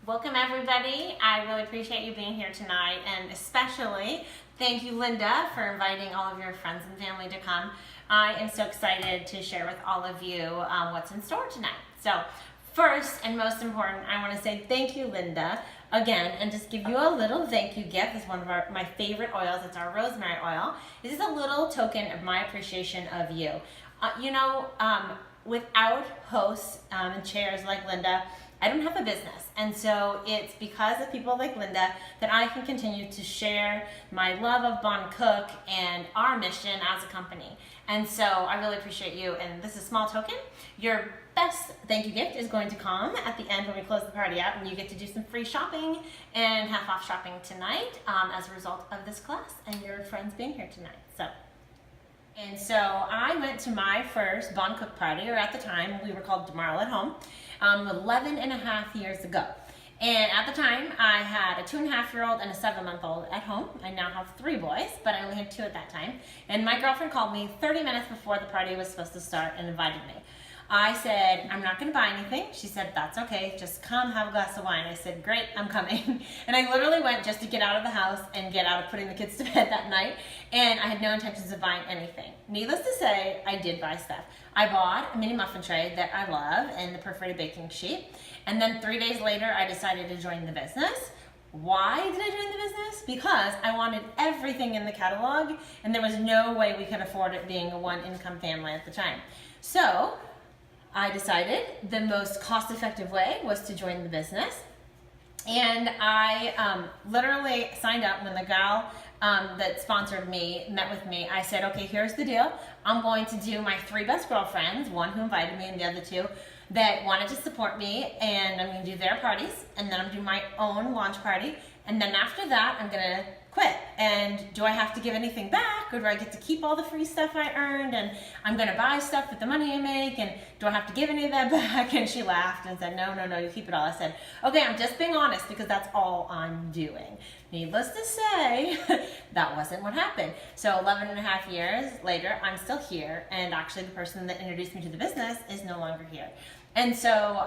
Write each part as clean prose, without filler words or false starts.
Welcome everybody. I really appreciate you being here tonight, and especially thank you, Linda, for inviting all of your friends and family to come. I am so excited to share with all of you what's in store tonight. So first and most important, I want to say thank you, Linda, again, and just give you a little thank you gift. It's one of my favorite oils. It's our rosemary oil. This is a little token of my appreciation of you. Without hosts and chairs like Linda, I don't have a business. And so it's because of people like Linda that I can continue to share my love of Bon Cook and our mission as a company. And so I really appreciate you. And this is a small token. Your best thank you gift is going to come at the end when we close the party out, and you get to do some free shopping and half off shopping tonight as a result of this class and your friends being here tonight. And so I went to my first Bon Cook party, or at the time we were called Tomorrow at Home, 11 and a half years ago. And at the time I had a 2.5-year-old and a 7-month-old at home. I now have 3 boys, but I only had 2 at that time. And my girlfriend called me 30 minutes before the party was supposed to start and invited me. I said, I'm not gonna buy anything. She said, that's okay, just come have a glass of wine. I said, great, I'm coming. And I literally went just to get out of the house and get out of putting the kids to bed that night. And I had no intentions of buying anything. Needless to say, I did buy stuff. I bought a mini muffin tray that I love and the perforated baking sheet. And then 3 days later, I decided to join the business. Why did I join the business? Because I wanted everything in the catalog, and there was no way we could afford it being a one-income family at the time. So I decided the most cost-effective way was to join the business. And I literally signed up when the gal that sponsored me met with me. I said, okay, here's the deal. I'm going to do my 3 best girlfriends, one who invited me and the other 2 that wanted to support me, and I'm going to do their parties, and then I'm going to do my own launch party, and then after that I'm going to quit. And do I have to give anything back, or do I get to keep all the free stuff I earned, and I'm going to buy stuff with the money I make, and do I have to give any of that back? And she laughed and said, no, you keep it all. I said, okay, I'm just being honest because that's all I'm doing. Needless to say, that wasn't what happened. So 11 and a half years later, I'm still here, and actually the person that introduced me to the business is no longer here. And so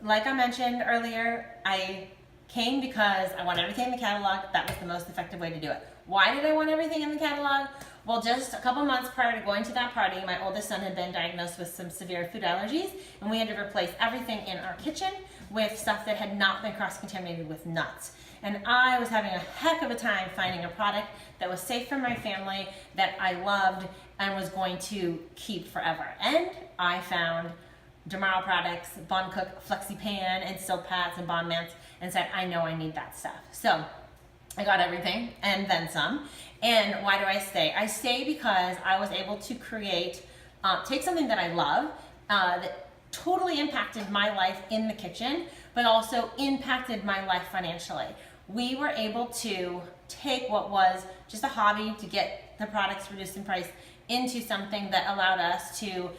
like I mentioned earlier, I came because I want everything in the catalog. That was the most effective way to do it. Why did I want everything in the catalog? Well, just a couple months prior to going to that party, my oldest son had been diagnosed with some severe food allergies, and we had to replace everything in our kitchen with stuff that had not been cross-contaminated with nuts. And I was having a heck of a time finding a product that was safe for my family, that I loved, and was going to keep forever. And I found Demaro products, Bon Cook Flexi Pan, and Silk Pads, and Bon Mints, and said, I know I need that stuff. So I got everything and then some. And why do I stay? I stay because I was able to create, take something that I love, that totally impacted my life in the kitchen, but also impacted my life financially. We were able to take what was just a hobby to get the products reduced in price into something that allowed us to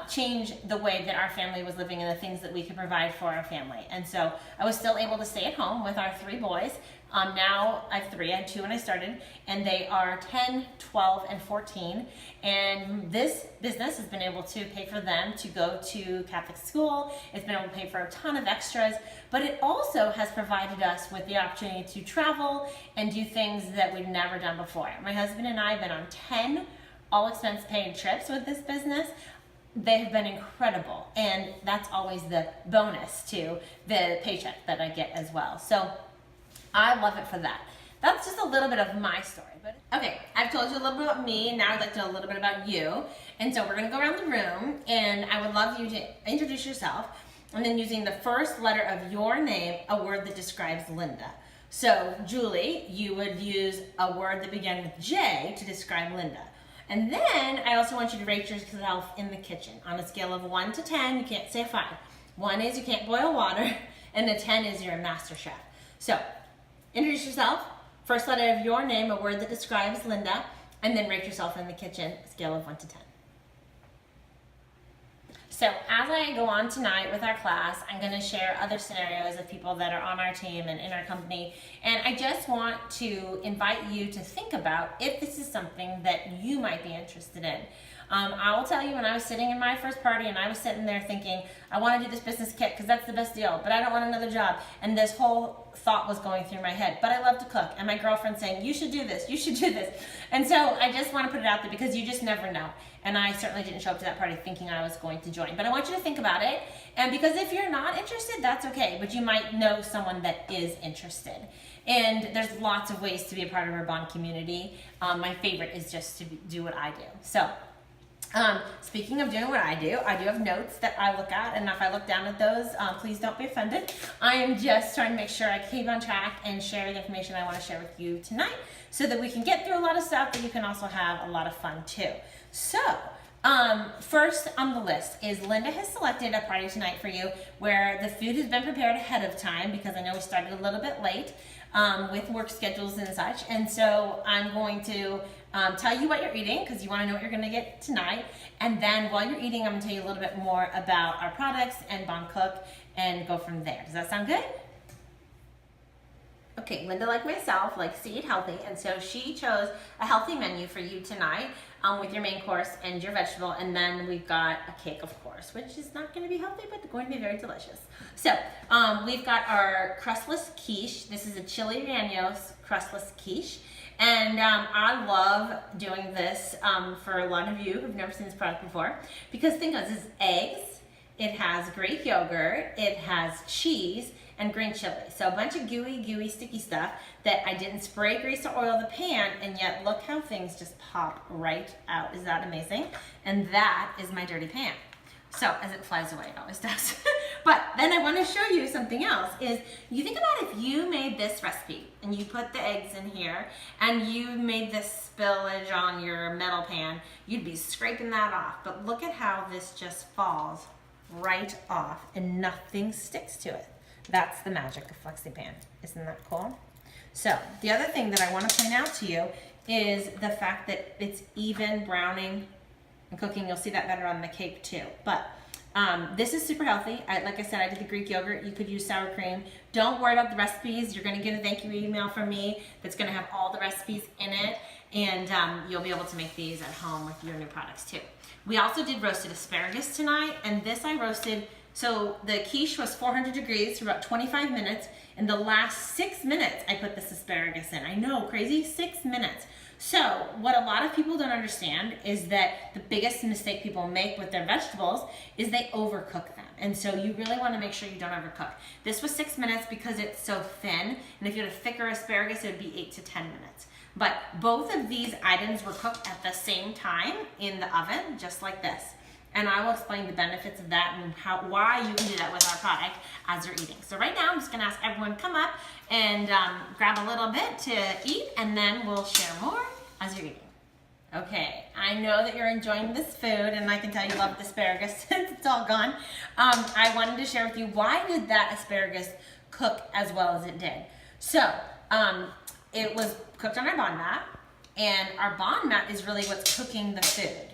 change the way that our family was living and the things that we could provide for our family. And so I was still able to stay at home with our 3 boys. Now I have 3, I had 2 when I started, and they are 10, 12, and 14. And this business has been able to pay for them to go to Catholic school. It's been able to pay for a ton of extras, but it also has provided us with the opportunity to travel and do things that we'd never done before. My husband and I have been on 10 all expense paid trips with this business. They have been incredible, and that's always the bonus to the paycheck that I get as well. So I love it for that. That's just a little bit of my story. But okay, I've told you a little bit about me, and now I'd like to know a little bit about you. And so we're gonna go around the room, and I would love you to introduce yourself, and then using the first letter of your name, a word that describes Linda. So Julie, you would use a word that began with J to describe Linda. And then I also want you to rate yourself in the kitchen. On a scale of 1 to 10, you can't say 5. 1 is you can't boil water, and a 10 is you're a master chef. So introduce yourself, first letter of your name, a word that describes Linda, and then rate yourself in the kitchen, scale of 1 to 10. So as I go on tonight with our class, I'm going to share other scenarios of people that are on our team and in our company. And I just want to invite you to think about if this is something that you might be interested in. I will tell you, when I was sitting in my first party and I was sitting there thinking, I want to do this business kit because that's the best deal, but I don't want another job. And this whole thought was going through my head, but I love to cook. And my girlfriend saying, you should do this, you should do this. And so I just want to put it out there because you just never know. And I certainly didn't show up to that party thinking I was going to join. But I want you to think about it. And because if you're not interested, that's okay. But you might know someone that is interested. And there's lots of ways to be a part of our Bond community. My favorite is just to do what I do. So, speaking of doing what I do have notes that I look at, and if I look down at those, please don't be offended. I am just trying to make sure I keep on track and share the information I want to share with you tonight so that we can get through a lot of stuff, but you can also have a lot of fun too. So, first on the list is Linda has selected a party tonight for you where the food has been prepared ahead of time because I know we started a little bit late with work schedules and such. And so I'm going to tell you what you're eating because you want to know what you're going to get tonight. And then while you're eating, I'm going to tell you a little bit more about our products and Bond Cook and go from there. Does that sound good? Okay, Linda, like myself, likes to eat healthy, and so she chose a healthy menu for you tonight with your main course and your vegetable, and then we've got a cake, of course, which is not going to be healthy, but going to be very delicious. So, we've got our crustless quiche. This is a chili rellenos crustless quiche, and I love doing this for a lot of you who've never seen this product before, because think of this is eggs, it has Greek yogurt, it has cheese, and green chili. So a bunch of gooey, sticky stuff that I didn't spray grease or oil the pan, and yet look how things just pop right out. Is that amazing? And that is my dirty pan. So as it flies away, it always does. But then I want to show you something else is you think about if you made this recipe and you put the eggs in here and you made this spillage on your metal pan, you'd be scraping that off. But look at how this just falls right off and nothing sticks to it. That's the magic of FlexiPan. Isn't that cool? So the other thing that I want to point out to you is the fact that it's even browning and cooking. You'll see that better on the cake too. But this is super healthy. Like I said, I did the Greek yogurt. You could use sour cream. Don't worry about the recipes. You're going to get a thank you email from me that's going to have all the recipes in it. And you'll be able to make these at home with your new products too. We also did roasted asparagus tonight. And this I roasted. So the quiche was 400 degrees for about 25 minutes. In the last 6 minutes, I put this asparagus in. I know, crazy, 6 minutes. So what a lot of people don't understand is that the biggest mistake people make with their vegetables is they overcook them. And so you really want to make sure you don't overcook. This was 6 minutes because it's so thin. And if you had a thicker asparagus, it would be 8 to 10 minutes. But both of these items were cooked at the same time in the oven, just like this. And I will explain the benefits of that and why you can do that with our product as you're eating. So right now, I'm just gonna ask everyone to come up and grab a little bit to eat, and then we'll share more as you're eating. Okay, I know that you're enjoying this food, and I can tell you love the asparagus since it's all gone. I wanted to share with you, why did that asparagus cook as well as it did? So, it was cooked on our Bond mat, and our Bond mat is really what's cooking the food.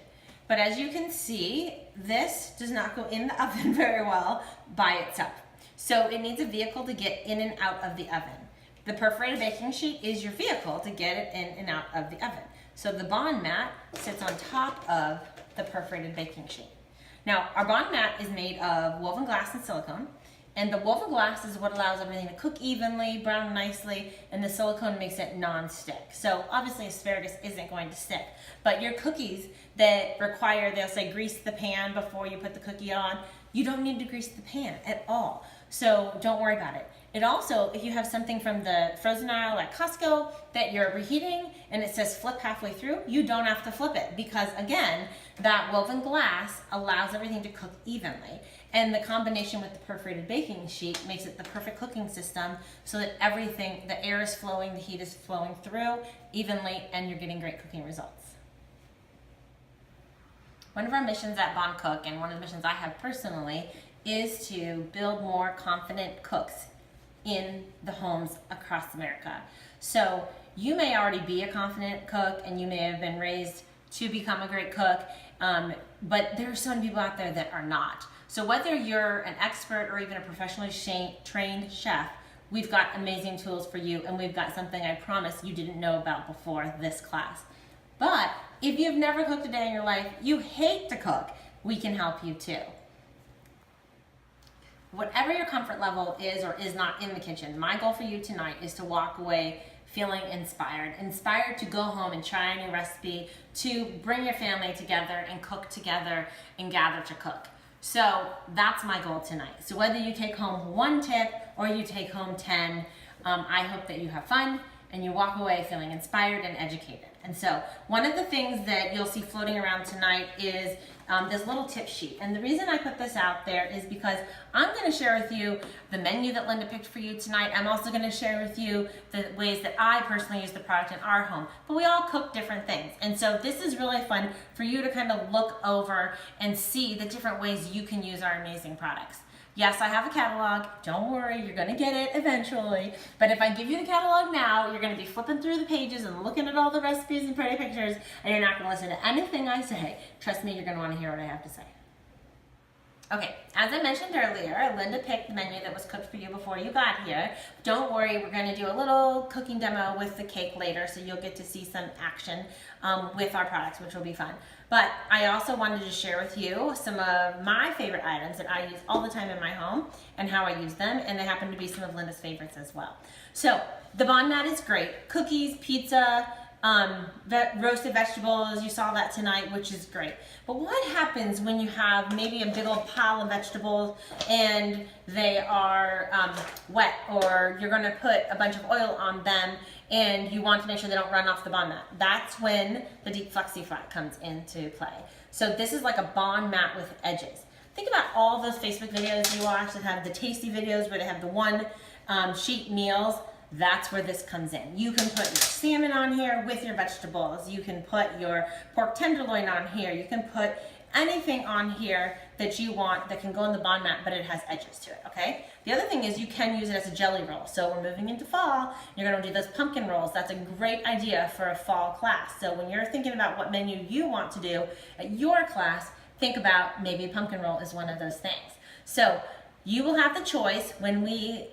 But as you can see, this does not go in the oven very well by itself. So it needs a vehicle to get in and out of the oven. The perforated baking sheet is your vehicle to get it in and out of the oven. So the Bond mat sits on top of the perforated baking sheet. Now, our Bond mat is made of woven glass and silicone. And the woven glass is what allows everything to cook evenly, brown nicely, and the silicone makes it non-stick. So obviously asparagus isn't going to stick. But your cookies that require, they'll say grease the pan before you put the cookie on, you don't need to grease the pan at all. So don't worry about it. It also, if you have something from the frozen aisle at Costco that you're reheating and it says flip halfway through, you don't have to flip it because again, that woven glass allows everything to cook evenly. And the combination with the perforated baking sheet makes it the perfect cooking system so that everything, the air is flowing, the heat is flowing through evenly, and you're getting great cooking results. One of our missions at Bond Cook, and one of the missions I have personally, is to build more confident cooks in the homes across America. So you may already be a confident cook and you may have been raised to become a great cook, but there are so many people out there that are not. So whether you're an expert or even a professionally trained chef, we've got amazing tools for you, and we've got something I promise you didn't know about before this class. But if you've never cooked a day in your life, you hate to cook, we can help you too. Whatever your comfort level is or is not in the kitchen, my goal for you tonight is to walk away feeling inspired to go home and try a new recipe, to bring your family together and cook together and gather to cook. So that's my goal tonight. So whether you take home 1 tip or you take home 10, I hope that you have fun and you walk away feeling inspired and educated. And so one of the things that you'll see floating around tonight is this little tip sheet. And the reason I put this out there is because I'm going to share with you the menu that Linda picked for you tonight. I'm also going to share with you the ways that I personally use the product in our home. But we all cook different things. And so this is really fun for you to kind of look over and see the different ways you can use our amazing products. Yes, I have a catalog. Don't worry, you're going to get it eventually. But if I give you the catalog now, you're going to be flipping through the pages and looking at all the recipes and pretty pictures, and you're not going to listen to anything I say. Trust me, you're going to want to hear what I have to say. Okay, as I mentioned earlier, Linda picked the menu that was cooked for you before you got here. Don't worry, we're going to do a little cooking demo with the cake later, so you'll get to see some action with our products, which will be fun. But I also wanted to share with you some of my favorite items that I use all the time in my home and how I use them, and they happen to be some of Linda's favorites as well. So the Bon Mat is great. Cookies, pizza, roasted vegetables, you saw that tonight, which is great. But what happens when you have maybe a big old pile of vegetables and they are wet, or you're going to put a bunch of oil on them and you want to make sure they don't run off the Bon Mat? That's when the Deep Flexi Flat comes into play. So this is like a Bon Mat with edges. Think about all those Facebook videos you watch that have the tasty videos where they have the one sheet meals. That's where this comes in. You can put your salmon on here with your vegetables. You can put your pork tenderloin on here. You can put anything on here that you want that can go in the Bon Mat, but it has edges to it, okay? The other thing is you can use it as a jelly roll. So we're moving into fall. You're gonna do those pumpkin rolls. That's a great idea for a fall class. So when you're thinking about what menu you want to do at your class, think about maybe a pumpkin roll is one of those things. So you will have the choice when we,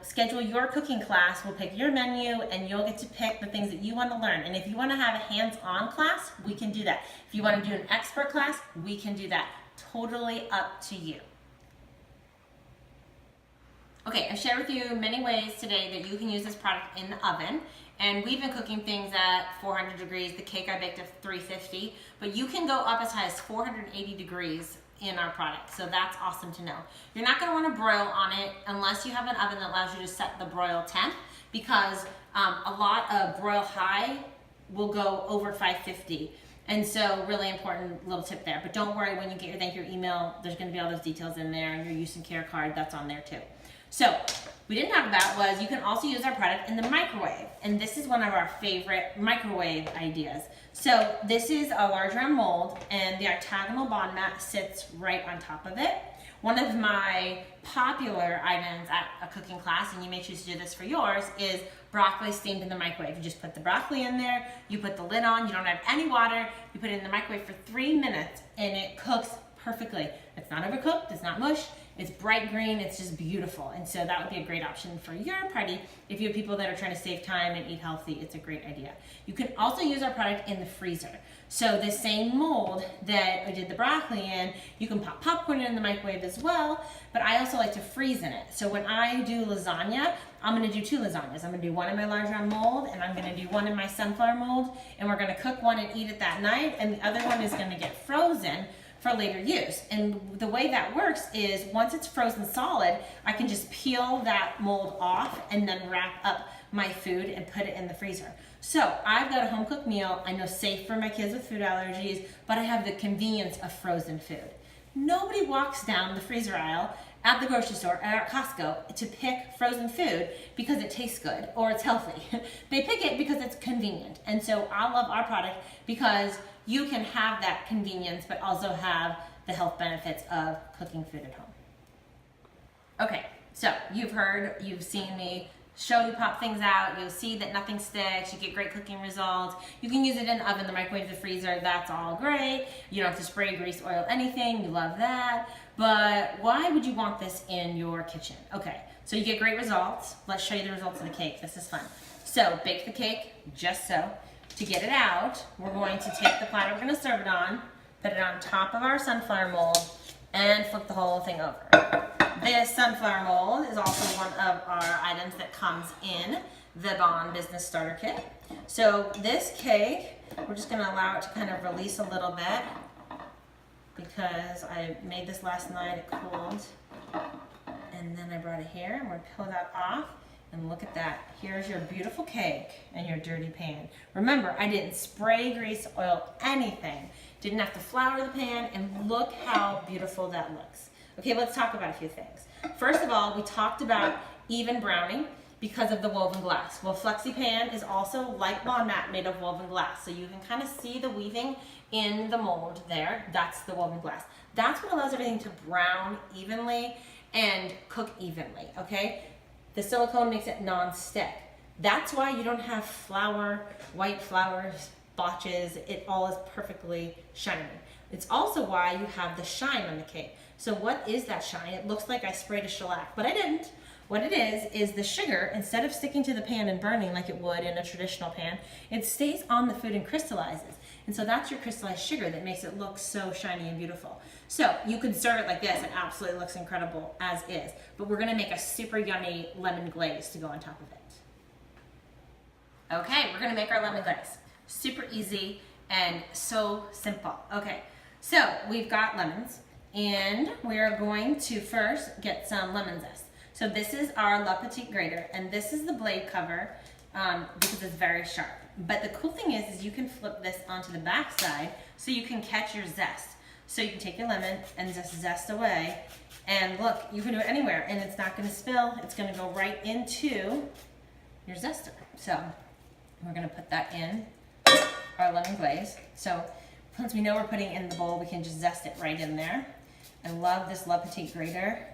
schedule your cooking class. We'll pick your menu and you'll get to pick the things that you want to learn. And if you want to have a hands-on class, we can do that. If you want to do an expert class, we can do that. Totally up to you. Okay, I've shared with you many ways today that you can use this product in the oven. And we've been cooking things at 400 degrees. The cake I baked at 350, but you can go up as high as 480 degrees in our product. So that's awesome to know. You're not going to want to broil on it unless you have an oven that allows you to set the broil temp, because a lot of broil high will go over 550. And so really important little tip there. But don't worry, when you get your thank you email, there's going to be all those details in there, and your use and care card, that's on there too. So we didn't talk about was you can also use our product in the microwave. And this is one of our favorite microwave ideas. So this is a large round mold, and the octagonal Bon Mat sits right on top of it. One of my popular items at a cooking class, and you may choose to do this for yours, is broccoli steamed in the microwave. You just put the broccoli in there, you put the lid on, you don't have any water, you put it in the microwave for 3 minutes, and it cooks perfectly. It's not overcooked, it's not mush, it's bright green, it's just beautiful. And so that would be a great option for your party. If you have people that are trying to save time and eat healthy, it's a great idea. You can also use our product in the freezer. So the same mold that I did the broccoli in, you can pop popcorn in the microwave as well, but I also like to freeze in it. So when I do lasagna, I'm gonna do 2 lasagnas. I'm gonna do one in my large round mold, and I'm gonna do one in my sunflower mold, and we're gonna cook one and eat it that night, and the other one is gonna get frozen for later use. And the way that works is once it's frozen solid, I can just peel that mold off and then wrap up my food and put it in the freezer. So I've got a home cooked meal. I know safe for my kids with food allergies, but I have the convenience of frozen food. Nobody walks down the freezer aisle at the grocery store, at Costco, to pick frozen food because it tastes good or it's healthy. They pick it because it's convenient. And so I love our product because you can have that convenience, but also have the health benefits of cooking food at home. Okay, so you've seen me show you pop things out. You'll see that nothing sticks. You get great cooking results. You can use it in the oven, the microwave, the freezer. That's all great. You don't have to spray, grease, oil, anything. You love that. But why would you want this in your kitchen? Okay, so you get great results. Let's show you the results of the cake. This is fun. So bake the cake just so. To get it out, we're going to take the platter we're going to serve it on, put it on top of our sunflower mold, and flip the whole thing over. This sunflower mold is also one of our items that comes in the Bond Business Starter Kit. So this cake, we're just going to allow it to kind of release a little bit because I made this last night, it cooled, and then I brought it here, and we're going to peel that off, and look at that. Here's your beautiful cake and your dirty pan. Remember, I didn't spray, grease, oil, anything. Didn't have to flour the pan, and look how beautiful that looks. Okay, let's talk about a few things. First of all, we talked about even browning because of the woven glass. Well, FlexiPan is also like Bond Mat made of woven glass. So you can kind of see the weaving in the mold there. That's the woven glass. That's what allows everything to brown evenly and cook evenly, okay? The silicone makes it non-stick. That's why you don't have flour, white flour blotches. It all is perfectly shiny. It's also why you have the shine on the cake. So what is that shine? It looks like I sprayed a shellac, but I didn't. What it is the sugar, instead of sticking to the pan and burning like it would in a traditional pan, it stays on the food and crystallizes. And so that's your crystallized sugar that makes it look so shiny and beautiful. So you could serve it like this. It absolutely looks incredible as is. But we're gonna make a super yummy lemon glaze to go on top of it. Okay, we're gonna make our lemon glaze. Super easy and so simple. Okay, so we've got lemons, and we're going to first get some lemon zest. So this is our La Petite grater, and this is the blade cover because it's very sharp. But the cool thing is you can flip this onto the back side so you can catch your zest. So you can take your lemon and just zest away, and look, you can do it anywhere, and it's not gonna spill. It's gonna go right into your zester. So we're gonna put that in our lemon glaze. So once we know we're putting it in the bowl, we can just zest it right in there. I love this La Petite grater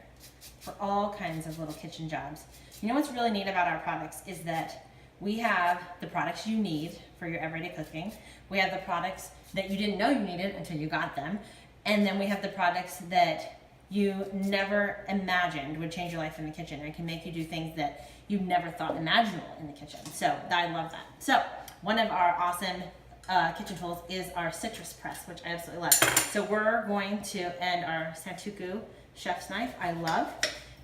for all kinds of little kitchen jobs. You know what's really neat about our products is that we have the products you need for your everyday cooking. We have the products that you didn't know you needed until you got them. And then we have the products that you never imagined would change your life in the kitchen and can make you do things that you never thought imaginable in the kitchen. So I love that. So one of our awesome kitchen tools is our citrus press, which I absolutely love. So we're going to, and our Santoku chef's knife, I love.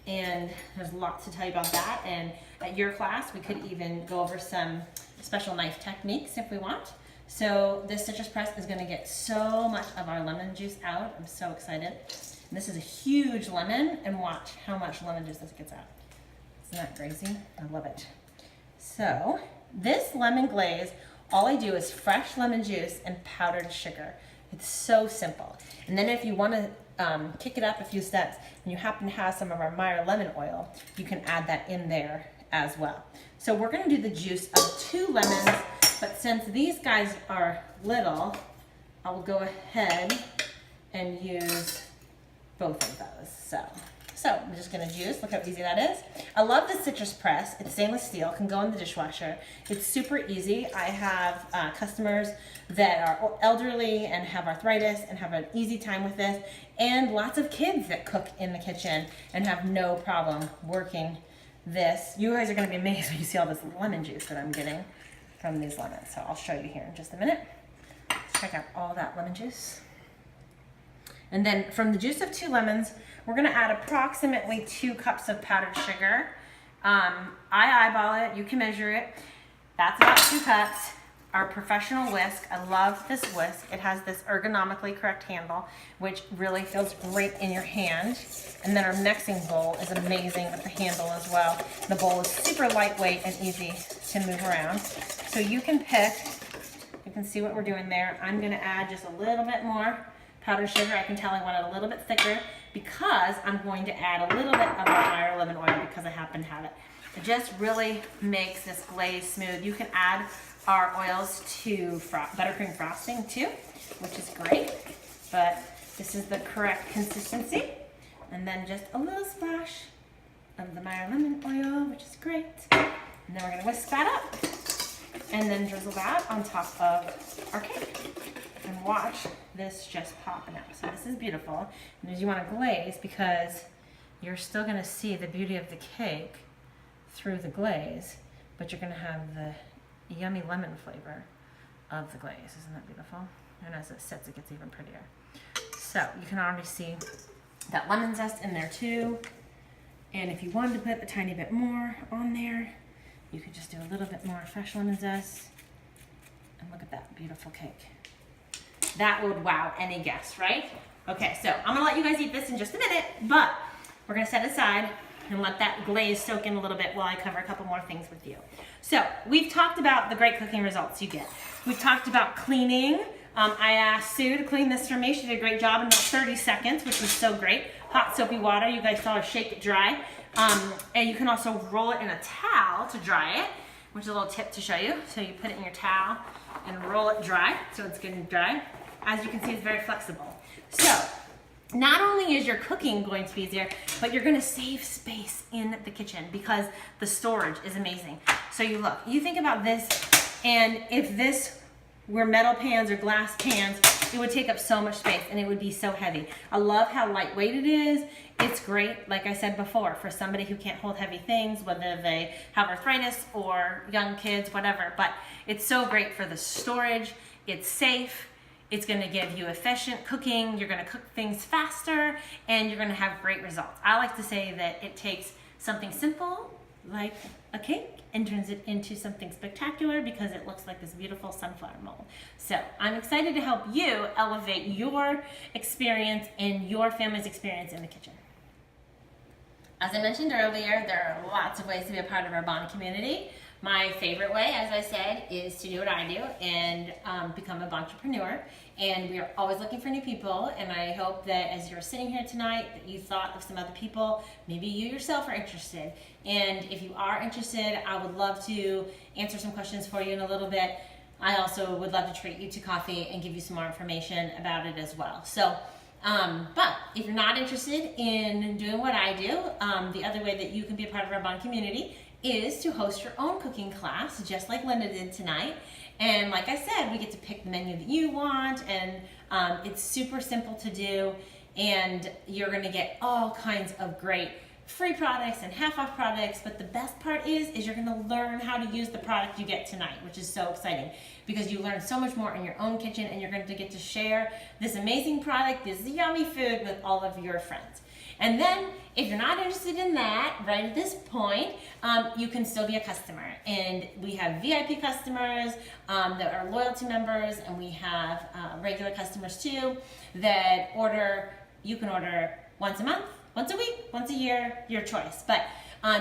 And there's lots to tell you about that. And at your class, we could even go over some special knife techniques if we want. So this citrus press is gonna get so much of our lemon juice out. I'm so excited. And this is a huge lemon, and watch how much lemon juice this gets out. Isn't that crazy? I love it. So this lemon glaze, all I do is fresh lemon juice and powdered sugar. It's so simple. And then if you wanna kick it up a few steps and you happen to have some of our Meyer lemon oil, you can add that in there as well. So we're gonna do the juice of 2 lemons, but since these guys are little, I will go ahead and use both of those. So I'm just gonna juice, look how easy that is. I love the citrus press. It's stainless steel, can go in the dishwasher. It's super easy. I have customers that are elderly and have arthritis and have an easy time with this, and lots of kids that cook in the kitchen and have no problem working this. You guys are gonna be amazed when you see all this lemon juice that I'm getting from these lemons. So I'll show you here in just a minute. Let's check out all that lemon juice. And then from the juice of 2 lemons, we're gonna add approximately 2 cups of powdered sugar. I eyeball it, you can measure it. That's about 2 cups. Our professional whisk, I love this whisk. It has this ergonomically correct handle, which really feels great in your hand. And then our mixing bowl is amazing with the handle as well. The bowl is super lightweight and easy to move around. So you can pick, you can see what we're doing there. I'm gonna add just a little bit more powdered sugar. I can tell I want it a little bit thicker because I'm going to add a little bit of our Meyer lemon oil because I happen to have it. It just really makes this glaze smooth. You can add our oils to buttercream frosting too, which is great, but this is the correct consistency. And then just a little splash of the Meyer lemon oil, which is great. And then we're gonna whisk that up and then drizzle that on top of our cake. And watch this just popping out. So this is beautiful. And you want to glaze because you're still going to see the beauty of the cake through the glaze, but you're going to have the yummy lemon flavor of the glaze. Isn't that beautiful? And as it sits, it gets even prettier. So you can already see that lemon zest in there too. And if you wanted to put a tiny bit more on there, you could just do a little bit more fresh lemon zest. And look at that beautiful cake. That would wow any guest, right? Okay, so I'm gonna let you guys eat this in just a minute, but we're gonna set it aside and let that glaze soak in a little bit while I cover a couple more things with you. So we've talked about the great cooking results you get. We've talked about cleaning. I asked Sue to clean this for me. She did a great job in about 30 seconds, which was so great. Hot soapy water, you guys saw her shake it dry. And you can also roll it in a towel to dry it, which is a little tip to show you. So you put it in your towel and roll it dry, so it's getting dry. As you can see, it's very flexible. So not only is your cooking going to be easier, but you're gonna save space in the kitchen because the storage is amazing. So you think about this, and if this were metal pans or glass pans, it would take up so much space and it would be so heavy. I love how lightweight it is. It's great, like I said before, for somebody who can't hold heavy things, whether they have arthritis or young kids, whatever. But it's so great for the storage. It's safe. It's going to give you efficient cooking. You're going to cook things faster and you're going to have great results. I like to say that it takes something simple like a cake and turns it into something spectacular because it looks like this beautiful sunflower mold. So I'm excited to help you elevate your experience and your family's experience in the kitchen. As I mentioned earlier, there are lots of ways to be a part of our bond community. My favorite way, as I said, is to do what I do and become a bontrepreneur. And we are always looking for new people. And I hope that as you're sitting here tonight, that you thought of some other people. Maybe you yourself are interested. And if you are interested, I would love to answer some questions for you in a little bit. I also would love to treat you to coffee and give you some more information about it as well. So, but if you're not interested in doing what I do, the other way that you can be a part of our bond community is to host your own cooking class, just like Linda did tonight. And like I said, we get to pick the menu that you want, and it's super simple to do, and you're gonna get all kinds of great free products and half-off products, but the best part is you're gonna learn how to use the product you get tonight, which is so exciting because you learn so much more in your own kitchen, and you're going to get to share this amazing product, this yummy food with all of your friends. And then, if you're not interested in that, right at this point, you can still be a customer. And we have VIP customers that are loyalty members, and we have regular customers too that you can order once a month, once a week, once a year, your choice. But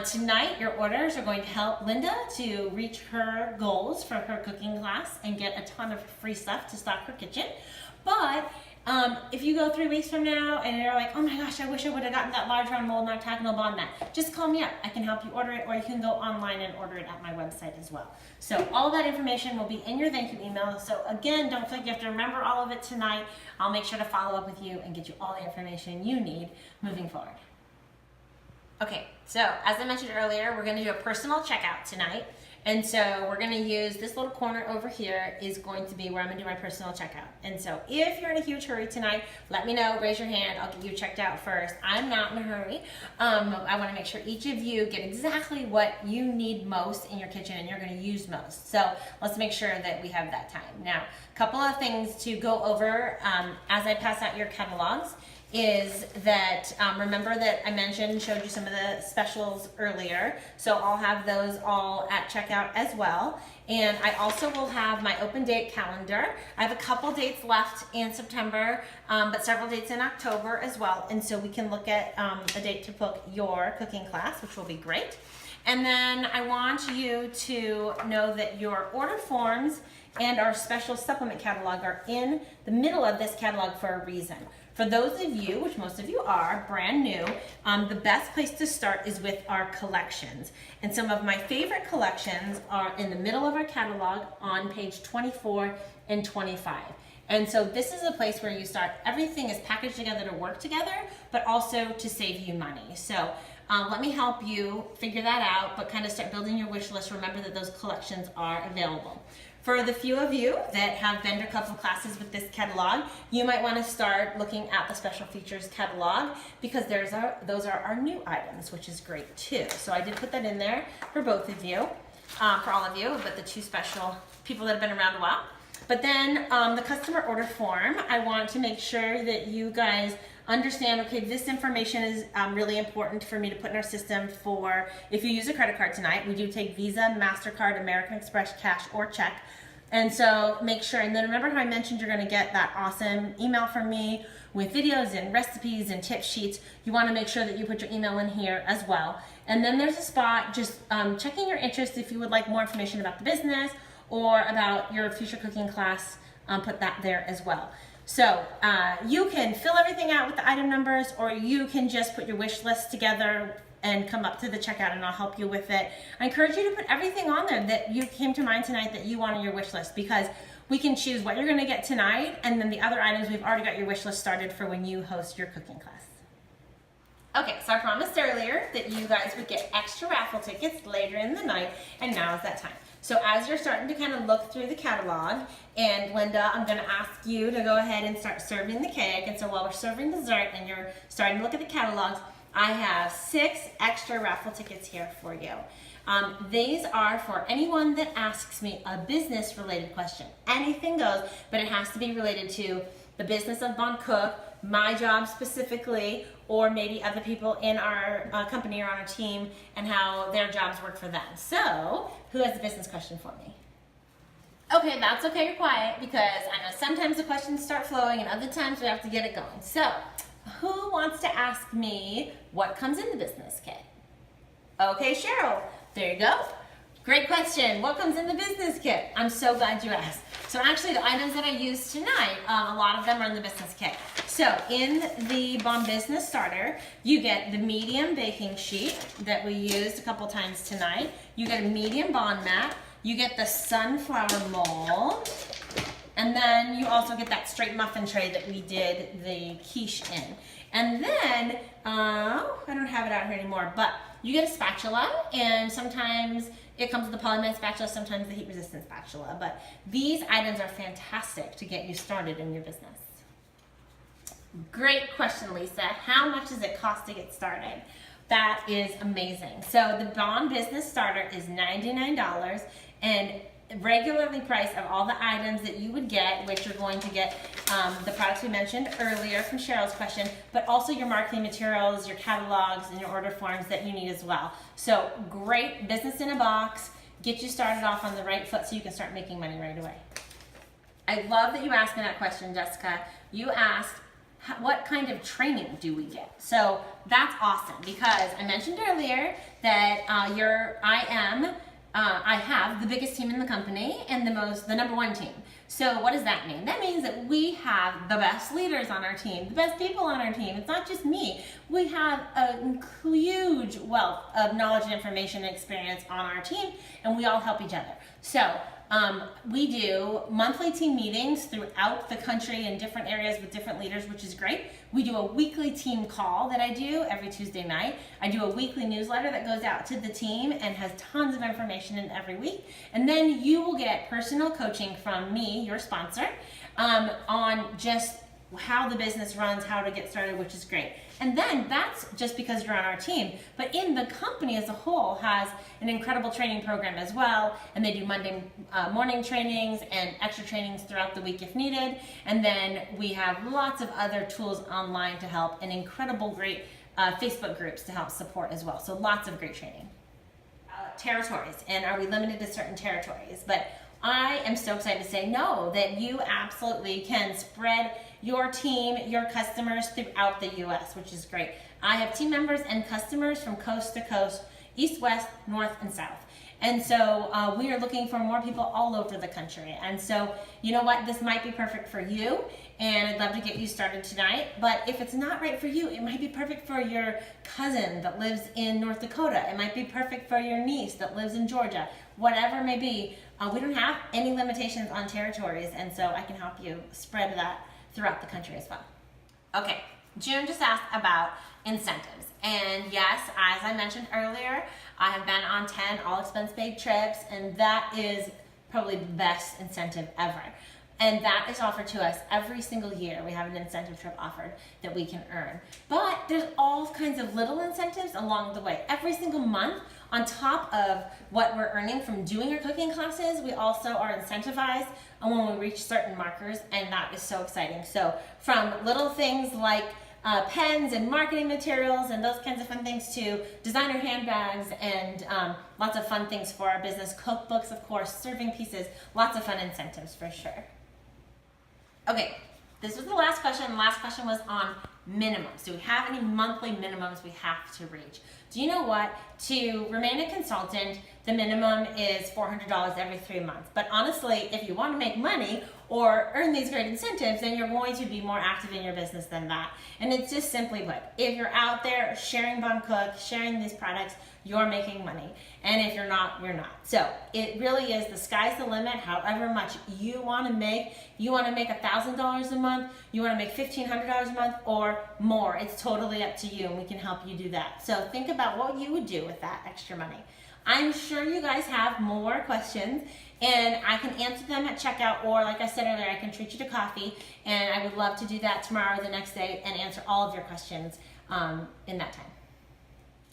tonight, your orders are going to help Linda to reach her goals for her cooking class and get a ton of free stuff to stock her kitchen. But if you go 3 weeks from now and you're like, oh my gosh, I wish I would have gotten that large round mold and octagonal bond mat, just call me up. I can help you order it, or you can go online and order it at my website as well. So all that information will be in your thank you email. So again, don't forget, you have to remember all of it tonight. I'll make sure to follow up with you and get you all the information you need moving forward. Okay, so as I mentioned earlier, we're going to do a personal checkout tonight. And so we're going to use this little corner over here is going to be where I'm going to do my personal checkout. And so if you're in a huge hurry tonight, let me know, raise your hand, I'll get you checked out first. I'm not in a hurry. I want to make sure each of you get exactly what you need most in your kitchen and you're going to use most. So let's make sure that we have that time. Now, a couple of things to go over as I pass out your catalogs is that, remember that I showed you some of the specials earlier. So I'll have those all at checkout as well. And I also will have my open date calendar. I have a couple dates left in September, but several dates in October as well. And so we can look at a date to book your cooking class, which will be great. And then I want you to know that your order forms and our special supplement catalog are in the middle of this catalog for a reason. For those of you, which most of you are, brand new, the best place to start is with our collections. And some of my favorite collections are in the middle of our catalog on page 24 and 25. And so this is a place where you start, everything is packaged together to work together, but also to save you money. So let me help you figure that out, but kind of start building your wish list. Remember that those collections are available. For the few of you that have vendor couple classes with this catalog, you might want to start looking at the special features catalog because those are our new items, which is great too. So I did put that in there for both of you, for all of you, but the two special people that have been around a while. But then the customer order form, I want to make sure that you guys understand, okay, this information is really important for me to put in our system for if you use a credit card tonight. We do take Visa, MasterCard, American Express, cash, or check. And so make sure, and then remember how I mentioned you're gonna get that awesome email from me with videos and recipes and tip sheets. You wanna make sure that you put your email in here as well. And then there's a spot, just checking your interest if you would like more information about the business or about your future cooking class, put that there as well. So you can fill everything out with the item numbers, or you can just put your wish list together and come up to the checkout and I'll help you with it. I encourage you to put everything on there that you came to mind tonight that you want on your wish list, because we can choose what you're gonna get tonight, and then the other items we've already got your wish list started for when you host your cooking class. Okay, so I promised earlier that you guys would get extra raffle tickets later in the night, and now is that time. So as you're starting to kind of look through the catalog, and Linda, I'm gonna ask you to go ahead and start serving the cake, and so while we're serving dessert and you're starting to look at the catalogs, I have 6 extra raffle tickets here for you. These are for anyone that asks me a business related question. Anything goes, but it has to be related to the business of Bon Cook, my job specifically, or maybe other people in our company or on our team and how their jobs work for them. So, who has a business question for me? Okay, that's okay, you're quiet, because I know sometimes the questions start flowing and other times we have to get it going. So, who wants to ask me what comes in the business kit? Okay, Cheryl, there you go. Great question. What comes in the business kit? I'm so glad you asked. So actually the items that I used tonight, a lot of them are in the business kit. So in the Bon Business Starter, you get the medium baking sheet that we used a couple times tonight. You get a medium Bon mat. You get the sunflower mold. And then you also get that straight muffin tray that we did the quiche in. And then, I don't have it out here anymore, but you get a spatula, and sometimes it comes with the polymer spatula, sometimes the heat resistant spatula. But these items are fantastic to get you started in your business. Great question, Lisa. How much does it cost to get started? That is amazing. So the Bon Business Starter is $99, and regularly priced of all the items that you would get, which you're going to get the products we mentioned earlier from Cheryl's question, but also your marketing materials, your catalogs, and your order forms that you need as well. So great business in a box, get you started off on the right foot so you can start making money right away. I love that you asked me that question, Jessica. You asked, what kind of training do we get? So that's awesome, because I mentioned earlier that I have the biggest team in the company and the number one team. So what does that mean? That means that we have the best leaders on our team, the best people on our team. It's not just me. We have a huge wealth of knowledge and information and experience on our team, and we all help each other. So we do monthly team meetings throughout the country in different areas with different leaders, which is great. We do a weekly team call that I do every Tuesday night. I do a weekly newsletter that goes out to the team and has tons of information in every week. And then you will get personal coaching from me, your sponsor, on just how the business runs, how to get started, which is great. And then that's just because you're on our team. But in the company as a whole has an incredible training program as well. And they do Monday morning trainings and extra trainings throughout the week if needed. And then we have lots of other tools online to help, and incredible great Facebook groups to help support as well. So lots of great training. Territories, and are we limited to certain territories? But I am so excited to say no, that you absolutely can spread your team, your customers throughout the U.S., which is great. I have team members and customers from coast to coast, east, west, north, and south. And so we are looking for more people all over the country. And so, you know what, this might be perfect for you, and I'd love to get you started tonight. But if it's not right for you, it might be perfect for your cousin that lives in North Dakota. It might be perfect for your niece that lives in Georgia. Whatever it may be, we don't have any limitations on territories, and so I can help you spread that throughout the country as well. Okay, June just asked about incentives. And yes, as I mentioned earlier, I have been on 10 all expense paid trips, and that is probably the best incentive ever. And that is offered to us every single year. We have an incentive trip offered that we can earn. But there's all kinds of little incentives along the way. Every single month On top of what we're earning from doing our cooking classes, we also are incentivized when we reach certain markers, and that is so exciting. So from little things like pens and marketing materials and those kinds of fun things to designer handbags and lots of fun things for our business, cookbooks, of course, serving pieces, lots of fun incentives for sure. Okay, this was the last question. The last question was on minimums. Do we have any monthly minimums we have to reach? Do you know what? To remain a consultant, the minimum is $400 every 3 months. But honestly, if you want to make money or earn these great incentives, then you're going to be more active in your business than that. And it's just simply put, if you're out there sharing Bomb Cook, sharing these products, you're making money. And if you're not, you're not. So it really is, the sky's the limit. However much you want to make $1,000 a month, you want to make $1,500 a month or more. It's totally up to you, and we can help you do that. So think about what you would do with that extra money. I'm sure you guys have more questions, and I can answer them at checkout, or like I said earlier, I can treat you to coffee, and I would love to do that tomorrow or the next day and answer all of your questions in that time.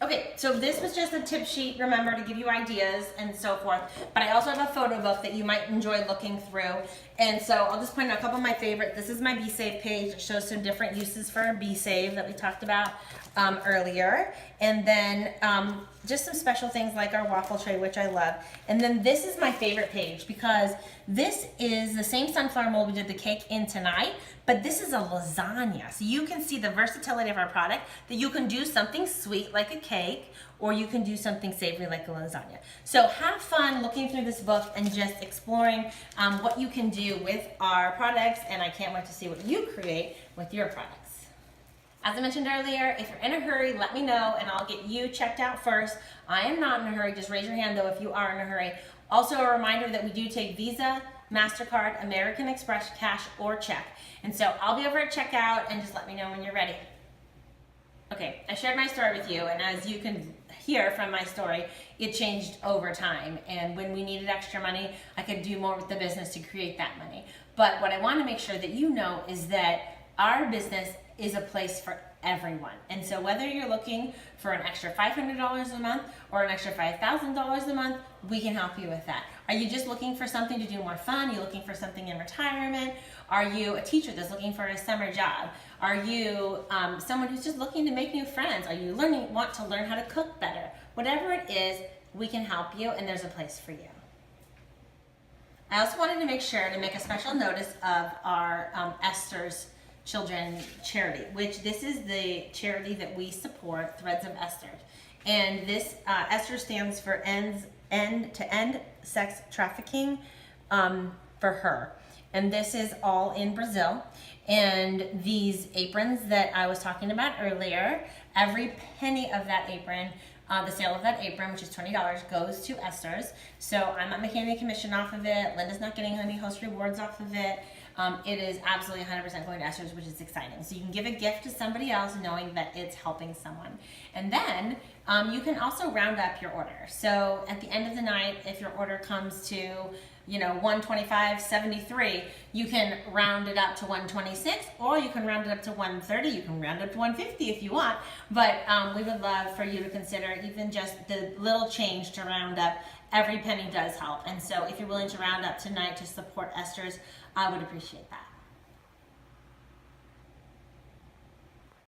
Okay, so this was just a tip sheet, remember, to give you ideas and so forth, but I also have a photo book that you might enjoy looking through, and so I'll just point out a couple of my favorite. This is my Be Save page. It shows some different uses for Be Save that we talked about earlier, and then just some special things like our waffle tray, which I love. And then this is my favorite page because this is the same sunflower mold we did the cake in tonight, but this is a lasagna. So you can see the versatility of our product, that you can do something sweet like a cake, or you can do something savory like a lasagna. So have fun looking through this book and just exploring what you can do with our products, and I can't wait to see what you create with your products. As I mentioned earlier, if you're in a hurry, let me know and I'll get you checked out first. I am not in a hurry. Just raise your hand though if you are in a hurry. Also a reminder that we do take Visa, MasterCard, American Express, cash, or check. And so I'll be over at checkout, and just let me know when you're ready. Okay, I shared my story with you, and as you can hear from my story, it changed over time. And when we needed extra money, I could do more with the business to create that money. But what I want to make sure that you know is that our business is a place for everyone. And so whether you're looking for an extra $500 a month or an extra $5,000 a month, we can help you with that. Are you just looking for something to do more fun? Are you looking for something in retirement? Are you a teacher that's looking for a summer job? Are you someone who's just looking to make new friends? Are you want to learn how to cook better? Whatever it is, we can help you, and there's a place for you. I also wanted to make sure to make a special notice of our Esther's Children charity, which this is the charity that we support, Threads of Esther. And this Esther stands for End Sex Trafficking for her. And this is all in Brazil. And these aprons that I was talking about earlier, every penny of that apron, the sale of that apron, which is $20, goes to Esther's. So I'm not making any commission off of it. Linda's not getting any host rewards off of it. It is absolutely 100% going to Esther's, which is exciting. So you can give a gift to somebody else knowing that it's helping someone. And then you can also round up your order. So at the end of the night, if your order comes to, $125.73, you can round it up to $126, or you can round it up to $130. You can round it up to $150 if you want. But we would love for you to consider even just the little change to round up. Every penny does help. And so if you're willing to round up tonight to support Esther's, I would appreciate that.